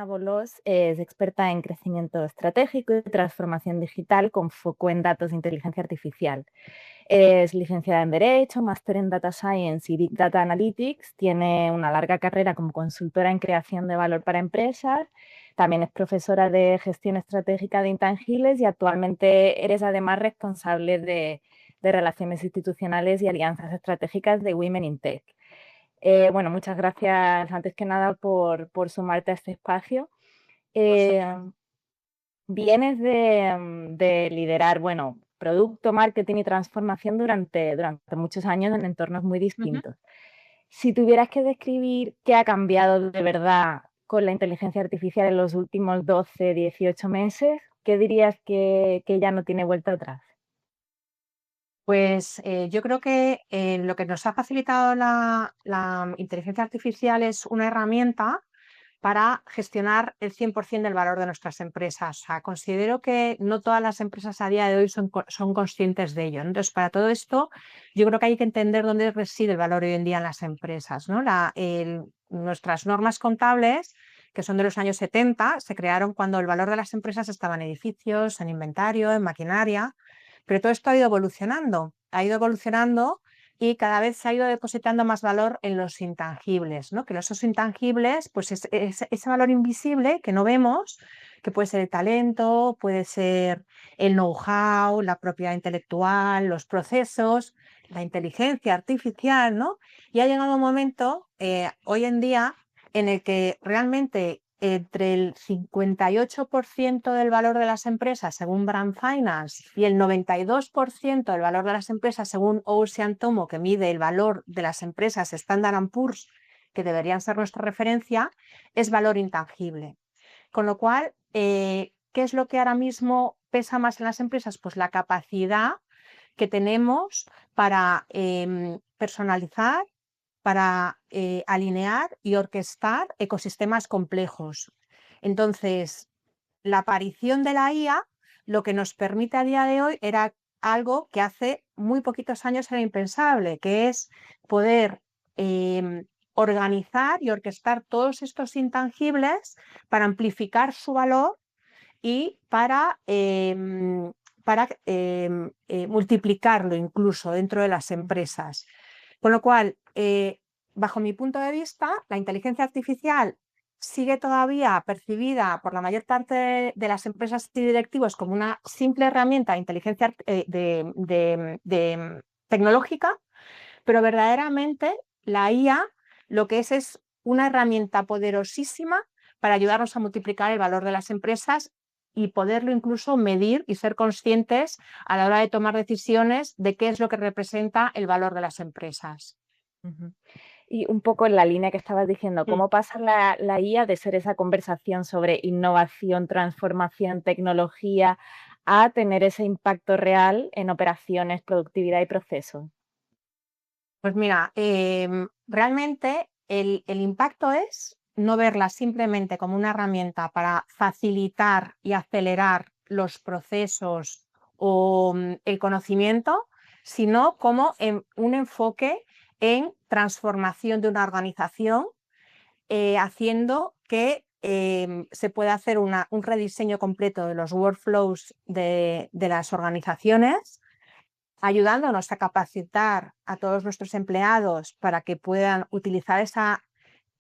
Ana Bolós es experta en crecimiento estratégico y transformación digital con foco en datos de inteligencia artificial. Es licenciada en Derecho, máster en Data Science y Big Data Analytics. Tiene una larga carrera como consultora en creación de valor para empresas. También es profesora de gestión estratégica de intangibles y actualmente eres además responsable de relaciones institucionales y alianzas estratégicas de Women in Tech. Bueno, muchas gracias antes que nada por sumarte a este espacio. Vienes de liderar, bueno, producto, marketing y transformación durante muchos años en entornos muy distintos. Si tuvieras que describir qué ha cambiado de verdad con la inteligencia artificial en los últimos 12, 18 meses, ¿qué dirías que ya no tiene vuelta atrás? Pues yo creo que lo que nos ha facilitado la inteligencia artificial es una herramienta para gestionar el 100% del valor de nuestras empresas. O sea, considero que no todas las empresas a día de hoy son conscientes de ello, ¿no? Entonces, para todo esto, yo creo que hay que entender dónde reside el valor hoy en día en las empresas, ¿no? Nuestras normas contables, que son de los años 70, se crearon cuando el valor de las empresas estaba en edificios, en inventario, en maquinaria, pero todo esto ha ido evolucionando y cada vez se ha ido depositando más valor en los intangibles, ¿no? Que esos intangibles, pues es ese valor invisible que no vemos, que puede ser el talento, puede ser el know-how, la propiedad intelectual, los procesos, la inteligencia artificial, ¿no? Y ha llegado un momento, hoy en día, en el que realmente entre el 58% del valor de las empresas según Brand Finance y el 92% del valor de las empresas según Ocean Tomo, que mide el valor de las empresas Standard & Poor's, que deberían ser nuestra referencia, es valor intangible. Con lo cual, ¿qué es lo que ahora mismo pesa más en las empresas? Pues la capacidad que tenemos para personalizar, para alinear y orquestar ecosistemas complejos. Entonces, la aparición de la IA lo que nos permite a día de hoy era algo que hace muy poquitos años era impensable, que es poder organizar y orquestar todos estos intangibles para amplificar su valor y para multiplicarlo incluso dentro de las empresas. Con lo cual, bajo mi punto de vista, la inteligencia artificial sigue todavía percibida por la mayor parte de las empresas y directivos como una simple herramienta de inteligencia tecnológica, pero verdaderamente la IA lo que es una herramienta poderosísima para ayudarnos a multiplicar el valor de las empresas y poderlo incluso medir y ser conscientes a la hora de tomar decisiones de qué es lo que representa el valor de las empresas. Y un poco en la línea que estabas diciendo, ¿cómo pasa la IA de ser esa conversación sobre innovación, transformación, tecnología, a tener ese impacto real en operaciones, productividad y procesos? Pues mira, realmente el impacto es no verla simplemente como una herramienta para facilitar y acelerar los procesos o el conocimiento, sino como un enfoque en transformación de una organización, haciendo que se pueda hacer un rediseño completo de los workflows de las organizaciones, ayudándonos a capacitar a todos nuestros empleados para que puedan utilizar esa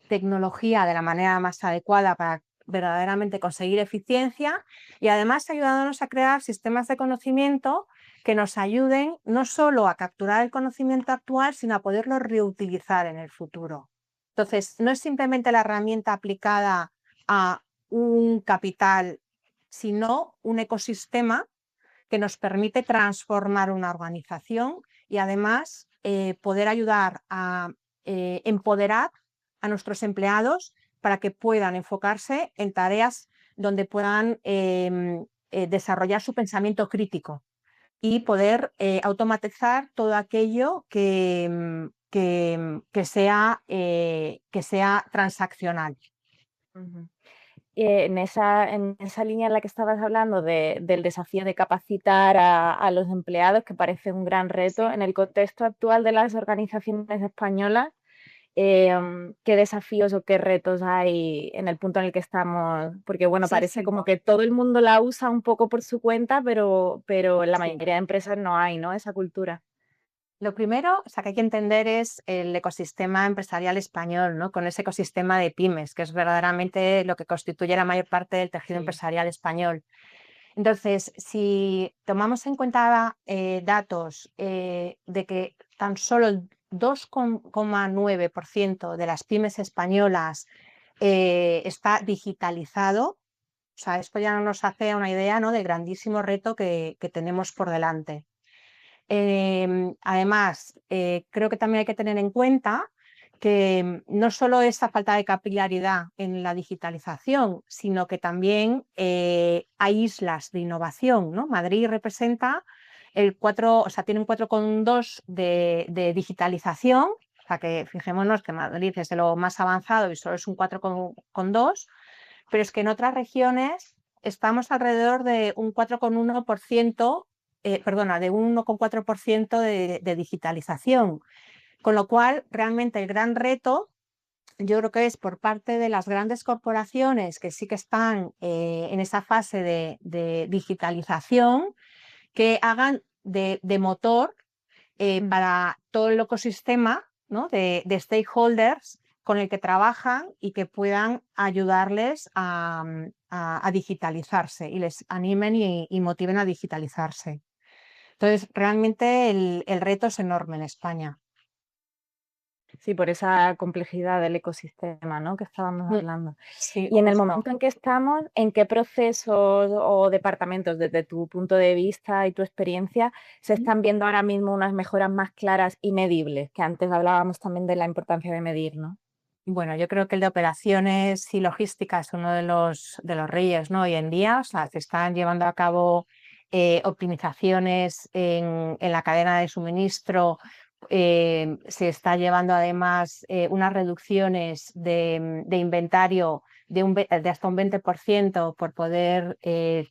tecnología de la manera más adecuada para verdaderamente conseguir eficiencia, y además ayudándonos a crear sistemas de conocimiento que nos ayuden no solo a capturar el conocimiento actual, sino a poderlo reutilizar en el futuro. Entonces, no es simplemente la herramienta aplicada a un capital, sino un ecosistema que nos permite transformar una organización y además poder ayudar a empoderar a nuestros empleados para que puedan enfocarse en tareas donde puedan desarrollar su pensamiento crítico y poder automatizar todo aquello que sea transaccional. En esa línea en la que estabas hablando del desafío de capacitar a los empleados, que parece un gran reto en el contexto actual de las organizaciones españolas, qué desafíos o qué retos hay en el punto en el que estamos, porque bueno, Sí, parece sí, como que todo el mundo la usa un poco por su cuenta, pero en la sí. mayoría de empresas no hay, ¿no? Esa cultura. Lo primero, o sea, que hay que entender es el ecosistema empresarial español, ¿no? Con ese ecosistema de pymes, que es verdaderamente lo que constituye la mayor parte del tejido Sí. empresarial español. Entonces, si tomamos en cuenta datos de que tan solo el 2,9% de las pymes españolas está digitalizado, o sea, esto ya nos hace una idea, ¿no?, del grandísimo reto que tenemos por delante. Además, creo que también hay que tener en cuenta que no solo esta falta de capilaridad en la digitalización, sino que también hay islas de innovación, ¿no? Madrid representa el 4, o sea, tiene un 4,2 de digitalización, o sea que fijémonos que Madrid es de lo más avanzado y solo es un 4,2, pero es que en otras regiones estamos alrededor de un 4,1%, perdona, de un 1,4% de digitalización. Con lo cual, realmente el gran reto, yo creo que es por parte de las grandes corporaciones que sí que están en esa fase de digitalización, que hagan de motor para todo el ecosistema, ¿no?, de stakeholders con el que trabajan y que puedan ayudarles a digitalizarse y les animen y motiven a digitalizarse. Entonces, realmente el reto es enorme en España. Sí, por esa complejidad del ecosistema, ¿no? Que estábamos Mm, hablando. sí, Y en el justo. momento en que estamos, ¿en qué procesos o departamentos, desde tu punto de vista y tu experiencia, se están viendo ahora mismo unas mejoras más claras y medibles? Que antes hablábamos también de la importancia de medir, ¿no? Bueno, yo creo que el de operaciones y logística es uno de los reyes, ¿no? Hoy en día, o sea, se están llevando a cabo optimizaciones en la cadena de suministro, se está llevando además unas reducciones de inventario de hasta un 20% por poder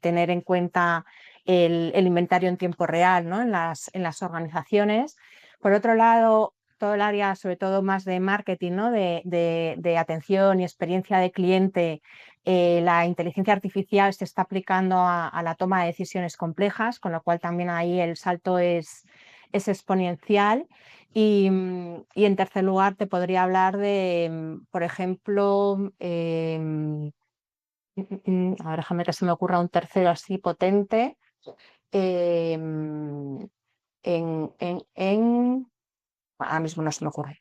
tener en cuenta el inventario en tiempo real, ¿no?, en las organizaciones. Por otro lado, todo el área, sobre todo más de marketing, ¿no?, de atención y experiencia de cliente, la inteligencia artificial se está aplicando a la toma de decisiones complejas, con lo cual también ahí el salto es exponencial. Y en tercer lugar, te podría hablar de, por ejemplo, a ver, déjame que se me ocurra un tercero así potente. em, Ahora mismo no se me ocurre.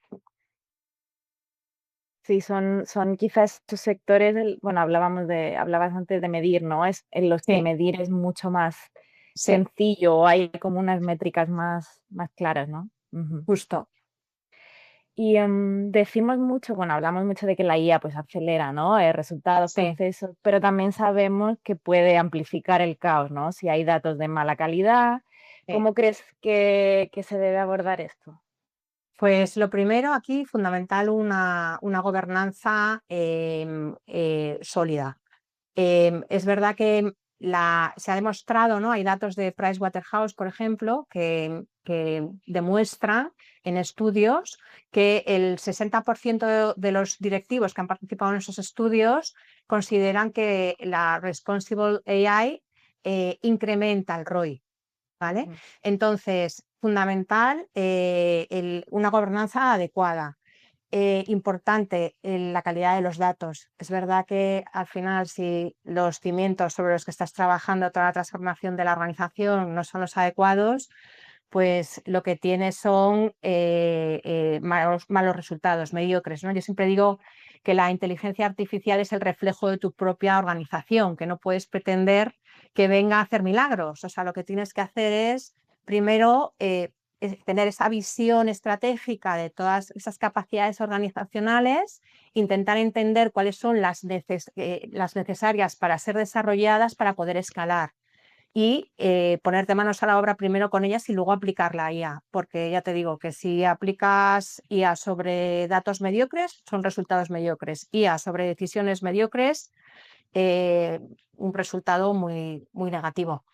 Sí, son quizás estos sectores, bueno, hablabas antes de medir, ¿no? Es en los que Sí, medir es mucho más sí, sencillo, hay como unas métricas más claras, ¿no? Ujú. justo. Y decimos mucho, bueno, hablamos mucho de que la IA pues acelera, ¿no? Resultados, Sí. procesos, pero también sabemos que puede amplificar el caos, ¿no? Si hay datos de mala calidad, Sí. ¿cómo crees que se debe abordar esto? Pues lo primero aquí, fundamental, una gobernanza sólida. Es verdad que se ha demostrado, ¿no? Hay datos de Pricewaterhouse, por ejemplo, que demuestran en estudios que el 60% de los directivos que han participado en esos estudios consideran que la Responsible AI incrementa el ROI. ¿Vale? Ujú. Entonces, fundamental, una gobernanza adecuada. Importante la calidad de los datos. Es verdad que al final, si los cimientos sobre los que estás trabajando toda la transformación de la organización no son los adecuados, pues lo que tienes son malos resultados, mediocres, ¿no? Yo siempre digo que la inteligencia artificial es el reflejo de tu propia organización, que no puedes pretender que venga a hacer milagros. O sea, lo que tienes que hacer es, primero, tener esa visión estratégica de todas esas capacidades organizacionales, intentar entender cuáles son las necesarias para ser desarrolladas para poder escalar y ponerte manos a la obra primero con ellas y luego aplicar la IA, porque ya te digo que si aplicas IA sobre datos mediocres, son resultados mediocres. IA sobre decisiones mediocres, un resultado muy, muy negativo.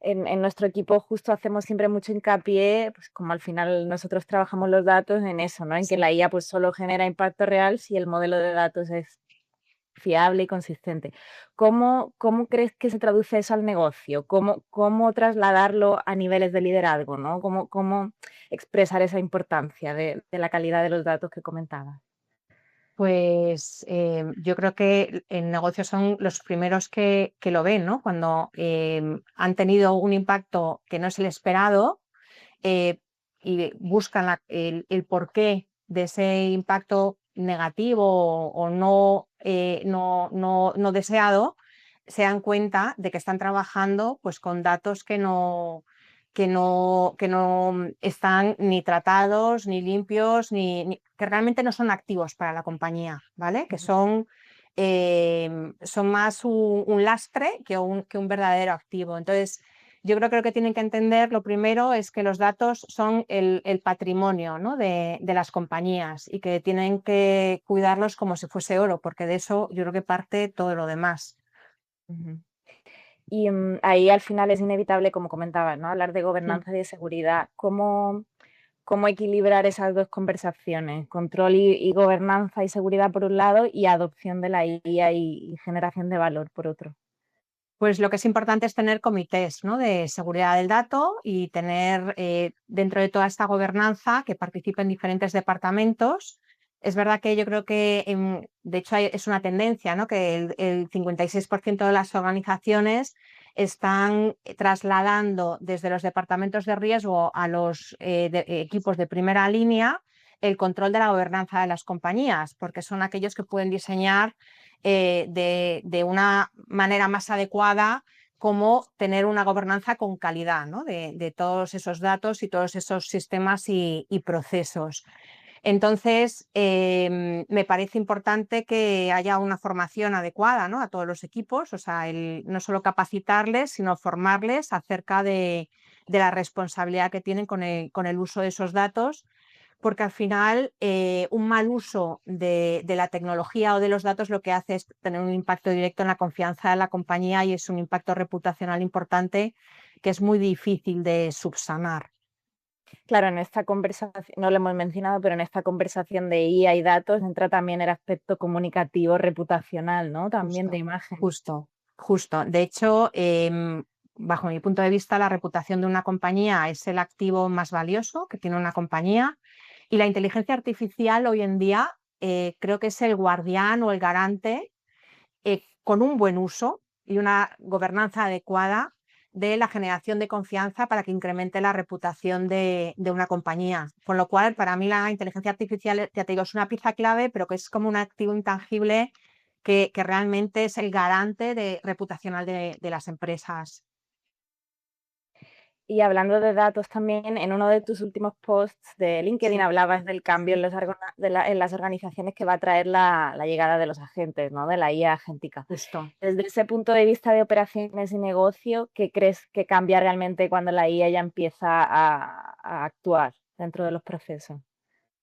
en nuestro equipo justo hacemos siempre mucho hincapié, pues como al final nosotros trabajamos los datos en eso, ¿no? En que la IA pues solo genera impacto real si el modelo de datos es fiable y consistente. ¿Cómo crees que se traduce eso al negocio? ¿Cómo trasladarlo a niveles de liderazgo, ¿no? ¿Cómo expresar esa importancia de la calidad de los datos que comentabas? Pues yo creo que en negocios son los primeros que lo ven, ¿no? Cuando han tenido un impacto que no es el esperado, eh, y buscan el porqué de ese impacto negativo o no, no deseado, se dan cuenta de que están trabajando pues, con datos que no están ni tratados, ni limpios, que realmente no son activos para la compañía, ¿vale? Que son más un lastre que un verdadero activo. Entonces, yo creo que lo que tienen que entender, lo primero, es que los datos son el patrimonio, ¿no? de las compañías y que tienen que cuidarlos como si fuese oro, porque de eso yo creo que parte todo lo demás. Ujú. Y ahí al final es inevitable, como comentabas, ¿no? Hablar de Mm. gobernanza y de seguridad. ¿Cómo equilibrar esas dos conversaciones? Control y gobernanza y seguridad por un lado y adopción de la IA y generación de valor por otro. Pues lo que es importante es tener comités, ¿no? de seguridad del dato y tener dentro de toda esta gobernanza que participen diferentes departamentos. Es verdad que yo creo que, de hecho, es una tendencia, ¿no? que el 56% de las organizaciones están trasladando desde los departamentos de riesgo a los equipos de primera línea el control de la gobernanza de las compañías, porque son aquellos que pueden diseñar de una manera más adecuada cómo tener una gobernanza con calidad, ¿no? de todos esos datos y todos esos sistemas y procesos. Entonces, me parece importante que haya una formación adecuada, ¿no? a todos los equipos, o sea, no solo capacitarles, sino formarles acerca de la responsabilidad que tienen con el uso de esos datos, porque al final un mal uso de la tecnología o de los datos lo que hace es tener un impacto directo en la confianza de la compañía y es un impacto reputacional importante que es muy difícil de subsanar. Claro, en esta conversación, no lo hemos mencionado, pero en esta conversación de IA y datos entra también el aspecto comunicativo, reputacional, ¿no? También de Justo, imagen. justo, justo. De hecho, bajo mi punto de vista, la reputación de una compañía es el activo más valioso que tiene una compañía y la inteligencia artificial hoy en día creo que es el guardián o el garante con un buen uso y una gobernanza adecuada de la generación de confianza para que incremente la reputación de una compañía. Con lo cual, para mí la inteligencia artificial, ya te digo, es una pieza clave, pero que es como un activo intangible que realmente es el garante reputacional de las empresas. Y hablando de datos también, en uno de tus últimos posts de LinkedIn Sí, hablabas del cambio en, sí, en las organizaciones que va a traer la llegada de los agentes, ¿no? De la IA agéntica. justo. Desde ese punto de vista de operaciones y negocio, ¿qué crees que cambia realmente cuando la IA ya empieza a actuar dentro de los procesos?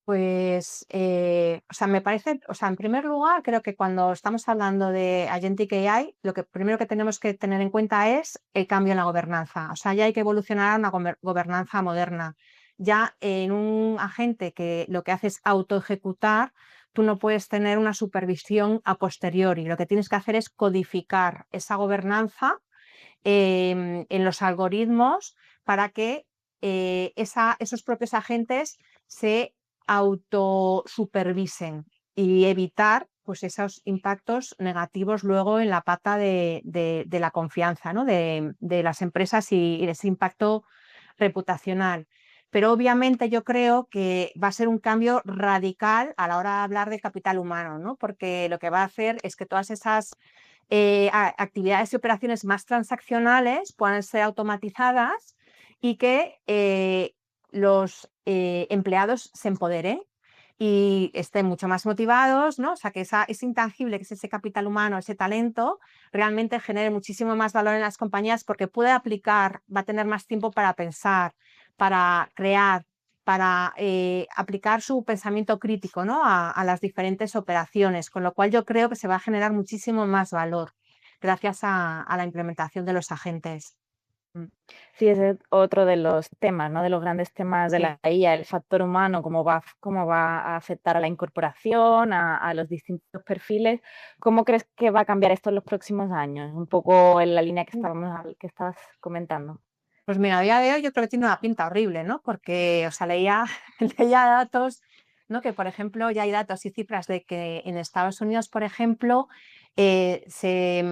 Pues, o sea, me parece, o sea, en primer lugar, creo que cuando estamos hablando de Agentic AI, lo que primero que tenemos que tener en cuenta es el cambio en la gobernanza. O sea, ya hay que evolucionar a una gobernanza moderna. Ya en un agente que lo que hace es autoejecutar, tú no puedes tener una supervisión a posteriori. Lo que tienes que hacer es codificar esa gobernanza en los algoritmos para que esos propios agentes se autosupervisen y evitar pues, esos impactos negativos luego en la pata de la confianza, ¿no? de las empresas y ese impacto reputacional. Pero obviamente yo creo que va a ser un cambio radical a la hora de hablar de capital humano, ¿no? Porque lo que va a hacer es que todas esas actividades y operaciones más transaccionales puedan ser automatizadas y que los empleados se empoderen y estén mucho más motivados, ¿no? O sea, que ese intangible, que es ese capital humano, ese talento, realmente genere muchísimo más valor en las compañías porque puede aplicar, va a tener más tiempo para pensar, para crear, para aplicar su pensamiento crítico, ¿no? a las diferentes operaciones, con lo cual yo creo que se va a generar muchísimo más valor gracias a la implementación de los agentes. Mm. Sí, ese es otro de los temas, ¿no? De los grandes temas de Sí. la IA, el factor humano, cómo va a afectar a la incorporación, a los distintos perfiles. ¿Cómo crees que va a cambiar esto en los próximos años? Un poco en la línea que estabas comentando. Pues mira, a día de hoy yo creo que tiene una pinta horrible, ¿no? Porque, o sea, leía, leía datos, ¿no? Que, por ejemplo, ya hay datos y cifras de que en Estados Unidos, por ejemplo, se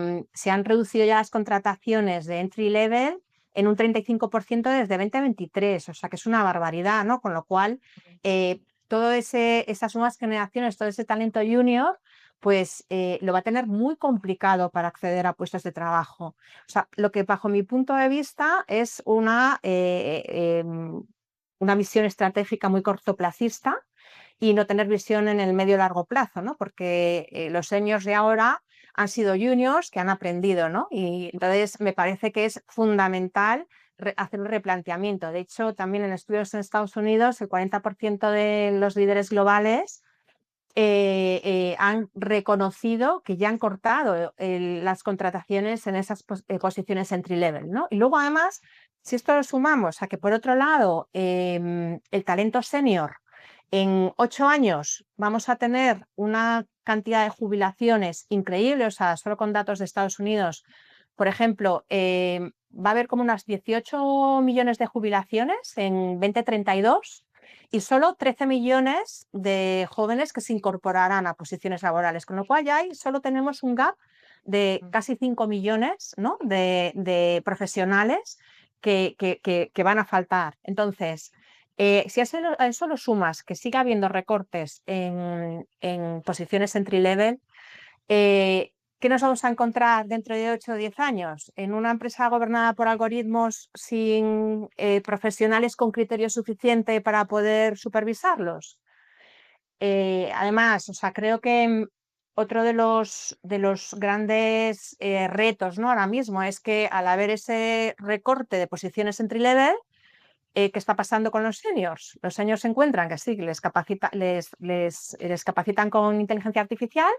han reducido ya las contrataciones de entry level en un 35% desde 2023, o sea, que es una barbaridad, ¿no? Con lo cual, esas nuevas generaciones, todo ese talento junior, pues lo va a tener muy complicado para acceder a puestos de trabajo. O sea, lo que bajo mi punto de vista es una visión estratégica muy cortoplacista y no tener visión en el medio y largo plazo, ¿no? Porque los seniors de ahora han sido juniors que han aprendido, ¿no? Y entonces me parece que es fundamental hacer un replanteamiento. De hecho, también en estudios en Estados Unidos, el 40% de los líderes globales han reconocido que ya han cortado las contrataciones en esas posiciones entry level, ¿no? Y luego además, si esto lo sumamos a que por otro lado el talento senior en 8 años vamos a tener una cantidad de jubilaciones increíble, o sea, solo con datos de Estados Unidos, por ejemplo, va a haber como unas 18 millones de jubilaciones en 2032 y solo 13 millones de jóvenes que se incorporarán a posiciones laborales, con lo cual ya ahí solo tenemos un gap de casi 5 millones, ¿no? de profesionales que van a faltar. Entonces, si a eso lo sumas que siga habiendo recortes en posiciones entry level, ¿qué nos vamos a encontrar dentro de 8 o 10 años? ¿En una empresa gobernada por algoritmos sin profesionales con criterio suficiente para poder supervisarlos? Además, o sea, creo que otro de los grandes retos, ¿no? Ahora mismo es que al haber ese recorte de posiciones entry level, ¿qué está pasando con los seniors? Los seniors se encuentran que sí, que les capacitan con inteligencia artificial,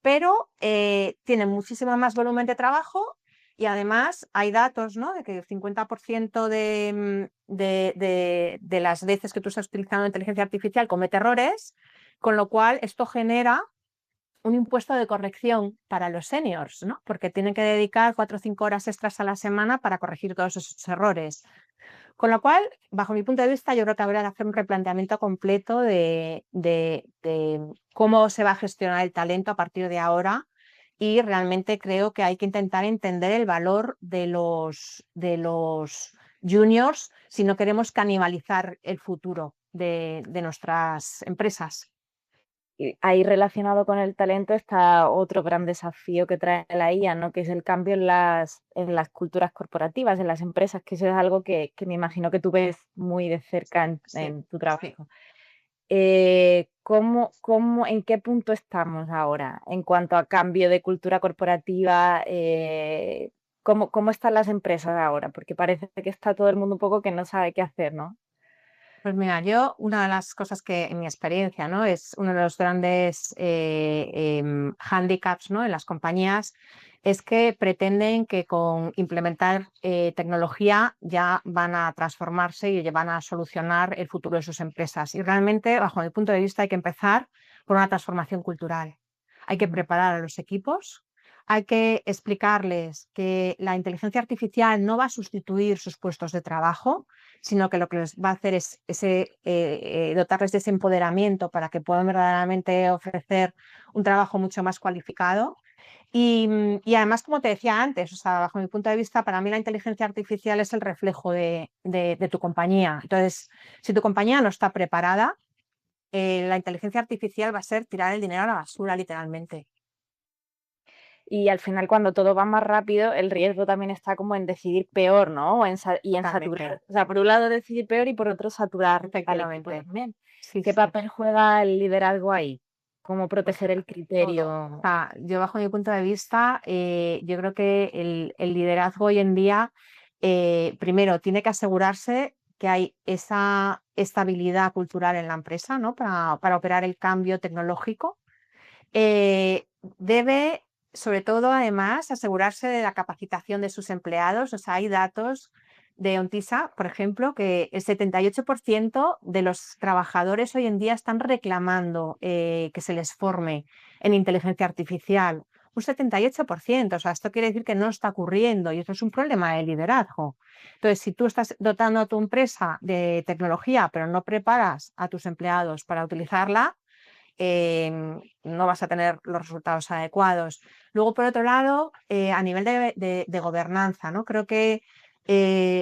pero tienen muchísimo más volumen de trabajo y además hay datos, ¿no? De que el 50% de las veces que tú estás utilizando inteligencia artificial comete errores, con lo cual esto genera un impuesto de corrección para los seniors, ¿no? Porque tienen que dedicar 4 o 5 horas extras a la semana para corregir todos esos errores. Con lo cual, bajo mi punto de vista, yo creo que habrá que hacer un replanteamiento completo de cómo se va a gestionar el talento a partir de ahora y realmente creo que hay que intentar entender el valor de los juniors si no queremos canibalizar el futuro de nuestras empresas. Y ahí relacionado con el talento está otro gran desafío que trae la IA, ¿no? Que es el cambio en las culturas corporativas, en las empresas, que eso es algo que me imagino que tú ves muy de cerca Sí, en tu sí. trabajo. ¿En qué punto estamos ahora en cuanto a cambio de cultura corporativa? ¿Cómo están las empresas ahora? Porque parece que está todo el mundo un poco que no sabe qué hacer, ¿no? Pues mira, una de las cosas que en mi experiencia, ¿no? Es uno de los grandes handicaps, ¿no? En las compañías es que pretenden que con implementar tecnología ya van a transformarse y ya van a solucionar el futuro de sus empresas. Y realmente, bajo mi punto de vista, hay que empezar por una transformación cultural. Hay que Ujú. preparar a los equipos, hay que explicarles que la inteligencia artificial no va a sustituir sus puestos de trabajo, sino que lo que les va a hacer es dotarles de ese empoderamiento para que puedan verdaderamente ofrecer un trabajo mucho más cualificado. Y además, como te decía antes, o sea, bajo mi punto de vista, para mí la inteligencia artificial es el reflejo de tu compañía. Entonces, si tu compañía no está preparada, la inteligencia artificial va a ser tirar el dinero a la basura, literalmente. Y al final, cuando todo va más rápido, el riesgo también está como en decidir peor, ¿no? Y en Totalmente, saturar. O sea, por un lado decidir peor y por otro saturar al equipo efectivamente. también. Sí, ¿Qué sí. papel juega el liderazgo ahí? ¿Cómo Pues proteger el todo. O criterio? sea, yo bajo mi punto de vista, yo creo que el liderazgo hoy en día, primero, tiene que asegurarse que hay esa estabilidad cultural en la empresa, ¿no? Para operar el cambio tecnológico. Debe sobre todo, además, asegurarse de la capacitación de sus empleados. O sea, hay datos de Ontisa, por ejemplo, que el 78% de los trabajadores hoy en día están reclamando que se les forme en inteligencia artificial. Un 78%, o sea, esto quiere decir que no está ocurriendo y eso es un problema de liderazgo. Entonces, si tú estás dotando a tu empresa de tecnología, pero no preparas a tus empleados para utilizarla, no vas a tener los resultados adecuados. Luego, por otro lado, a nivel de gobernanza, ¿no? Creo que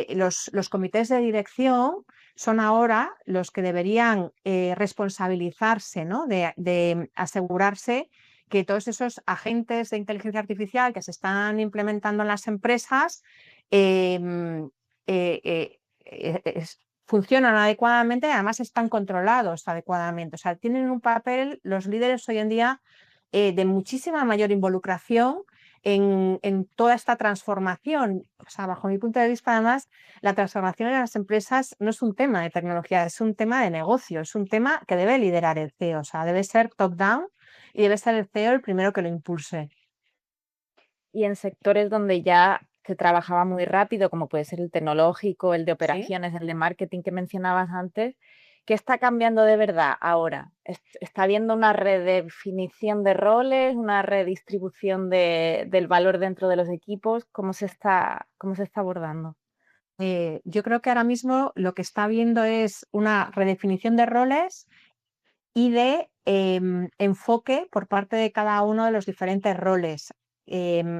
los comités de dirección son ahora los que deberían responsabilizarse, ¿no? de asegurarse que todos esos agentes de inteligencia artificial que se están implementando en las empresas em, eh, eh, funcionan adecuadamente y además están controlados adecuadamente. O sea, tienen un papel los líderes hoy en día de muchísima mayor involucración en toda esta transformación. O sea, bajo mi punto de vista, además, la transformación en las empresas no es un tema de tecnología, es un tema de negocio, es un tema que debe liderar el CEO. O sea, debe ser top-down y debe ser el CEO el primero que lo impulse. Y en sectores donde ya se trabajaba muy rápido, como puede ser el tecnológico, el de ¿Sí? operaciones, el de marketing que mencionabas antes, ¿qué está cambiando de verdad ahora? ¿Está habiendo una redefinición de roles, una redistribución del valor dentro de los equipos? Cómo se está abordando? Yo creo que ahora mismo lo que está habiendo es una redefinición de roles y de enfoque por parte de cada uno de los diferentes roles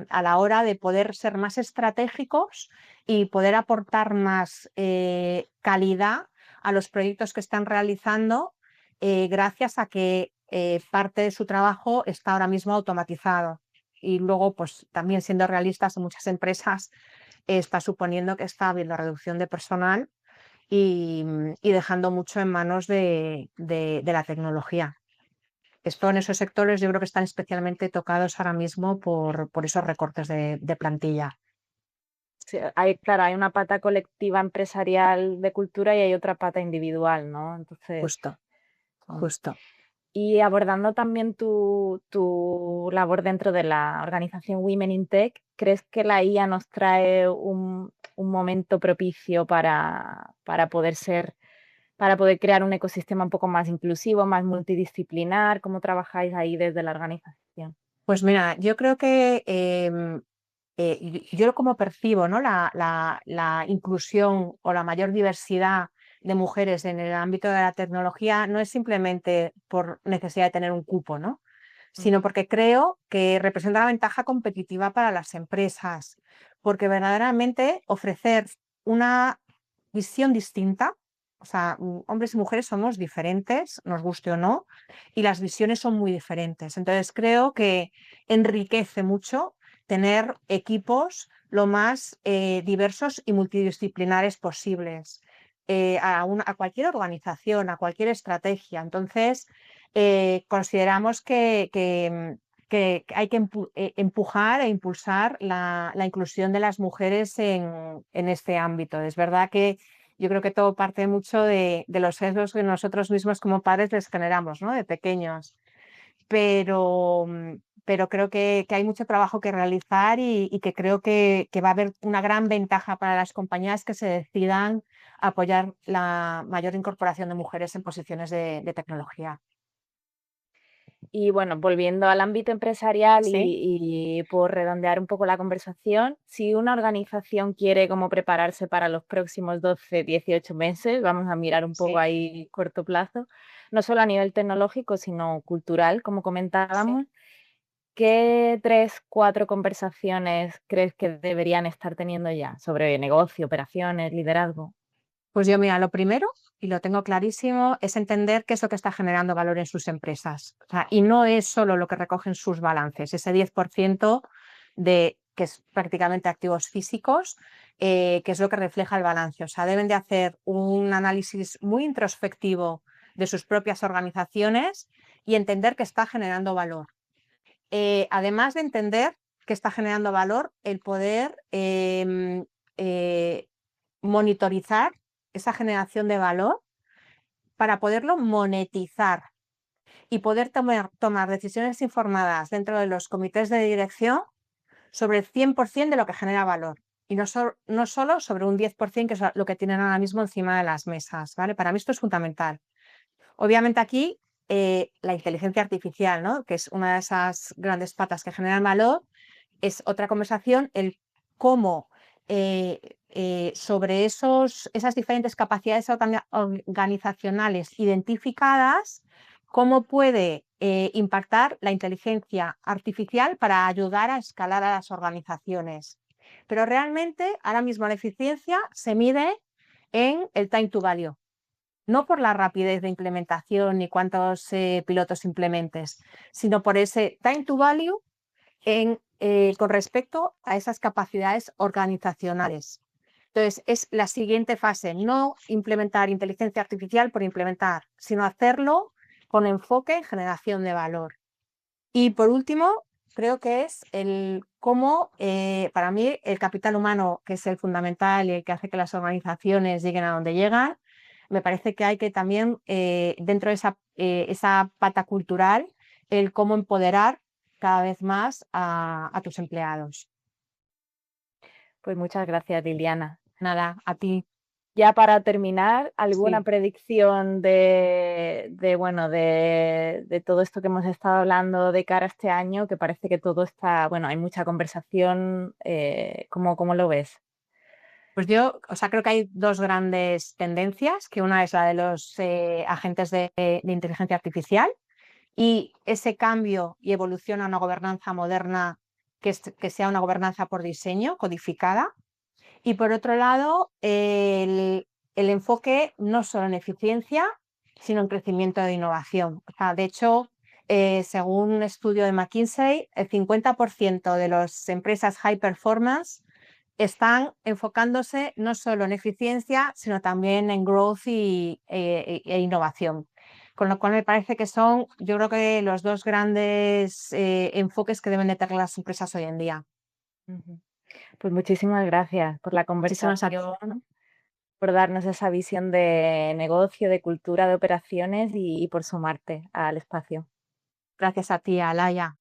a la hora de poder ser más estratégicos y poder aportar más calidad a los proyectos que están realizando gracias a que parte de su trabajo está ahora mismo automatizado. Y luego, pues también siendo realistas, en muchas empresas está suponiendo que está habiendo reducción de personal y dejando mucho en manos de la tecnología. Esto en esos sectores yo creo que están especialmente tocados ahora mismo por esos recortes de plantilla. Sí, hay, claro, hay una pata colectiva empresarial de cultura y hay otra pata individual, ¿no? Entonces, Justo, um, justo. y abordando también tu labor dentro de la organización Women in Tech, ¿crees que la IA nos trae un momento propicio para poder crear un ecosistema un poco más inclusivo, más multidisciplinar? ¿Cómo trabajáis ahí desde la organización? Pues mira, yo creo que yo como percibo, ¿no? la inclusión o la mayor diversidad de mujeres en el ámbito de la tecnología no es simplemente por necesidad de tener un cupo, ¿no? Mm. Sino porque creo que representa una ventaja competitiva para las empresas, porque verdaderamente ofrecer una visión distinta, o sea, hombres y mujeres somos diferentes, nos guste o no, y las visiones son muy diferentes. Entonces creo que enriquece mucho tener equipos lo más diversos y multidisciplinares posibles a cualquier organización, a cualquier estrategia. Entonces, consideramos que hay que empujar e impulsar la inclusión de las mujeres en este ámbito. Es verdad que yo creo que todo parte mucho de los sesgos que nosotros mismos como padres les generamos, ¿no? De pequeños. Pero, pero creo que hay mucho trabajo que realizar y que creo que va a haber una gran ventaja para las compañías que se decidan apoyar la mayor incorporación de mujeres en posiciones de tecnología. Y bueno, volviendo al ámbito empresarial Sí, y por redondear un poco la conversación, si una organización quiere como prepararse para los próximos 12, 18 meses, vamos a mirar un poco sí, ahí corto plazo, no solo a nivel tecnológico, sino cultural, como sí. comentábamos, ¿qué 3, 4 conversaciones crees que deberían estar teniendo ya sobre negocio, operaciones, liderazgo? Pues yo, mira, lo primero, y lo tengo clarísimo, es entender qué es lo que está generando valor en sus empresas. O sea, y no es solo lo que recogen sus balances, ese 10% que es prácticamente activos físicos, que es lo que refleja el balance. O sea, deben de hacer un análisis muy introspectivo de sus propias organizaciones y entender que está generando valor. Además de entender que está generando valor, el poder eh, monitorizar esa generación de valor para poderlo monetizar y poder tomar decisiones informadas dentro de los comités de dirección sobre el 100% de lo que genera valor y no solo sobre un 10% que es lo que tienen ahora mismo encima de las mesas, ¿vale? Para mí esto es fundamental. Obviamente aquí la inteligencia artificial, ¿no? Que es una de esas grandes patas que generan valor, es otra conversación, el cómo sobre esas diferentes capacidades organizacionales identificadas, cómo puede impactar la inteligencia artificial para ayudar a escalar a las organizaciones. Pero realmente ahora mismo la eficiencia se mide en el time to value, no por la rapidez de implementación ni cuántos pilotos implementes, sino por ese time to value con respecto a esas capacidades organizacionales. Entonces, es la siguiente fase, no implementar inteligencia artificial por implementar, sino hacerlo con enfoque en generación de valor. Y por último, creo que es el cómo, para mí, el capital humano, que es el fundamental y el que hace que las organizaciones lleguen a donde llegan, me parece que hay que también, dentro de esa pata cultural, el cómo empoderar cada vez más a tus empleados. Pues muchas gracias, Liliana. Nada, a ti. Ya para terminar, ¿alguna Sí. predicción bueno, de todo esto que hemos estado hablando de cara a este año? Que parece que todo está, bueno, hay mucha conversación. ¿Cómo lo ves? Pues yo, creo que hay dos grandes tendencias, que una es la de los agentes de inteligencia artificial y ese cambio y evolución a una gobernanza moderna que sea una gobernanza por diseño, codificada. Y por otro lado, el enfoque no solo en eficiencia, sino en crecimiento de innovación. De hecho, según un estudio de McKinsey, el 50% de las empresas high performance están enfocándose no solo en eficiencia, sino también en growth e innovación. Con lo cual me parece que son, yo creo que los dos grandes enfoques que deben de tener las empresas hoy en día. Pues muchísimas gracias por la Muchísimas conversación, por darnos esa visión de negocio, de cultura, de operaciones y por sumarte al espacio. gracias a ti, Alaya.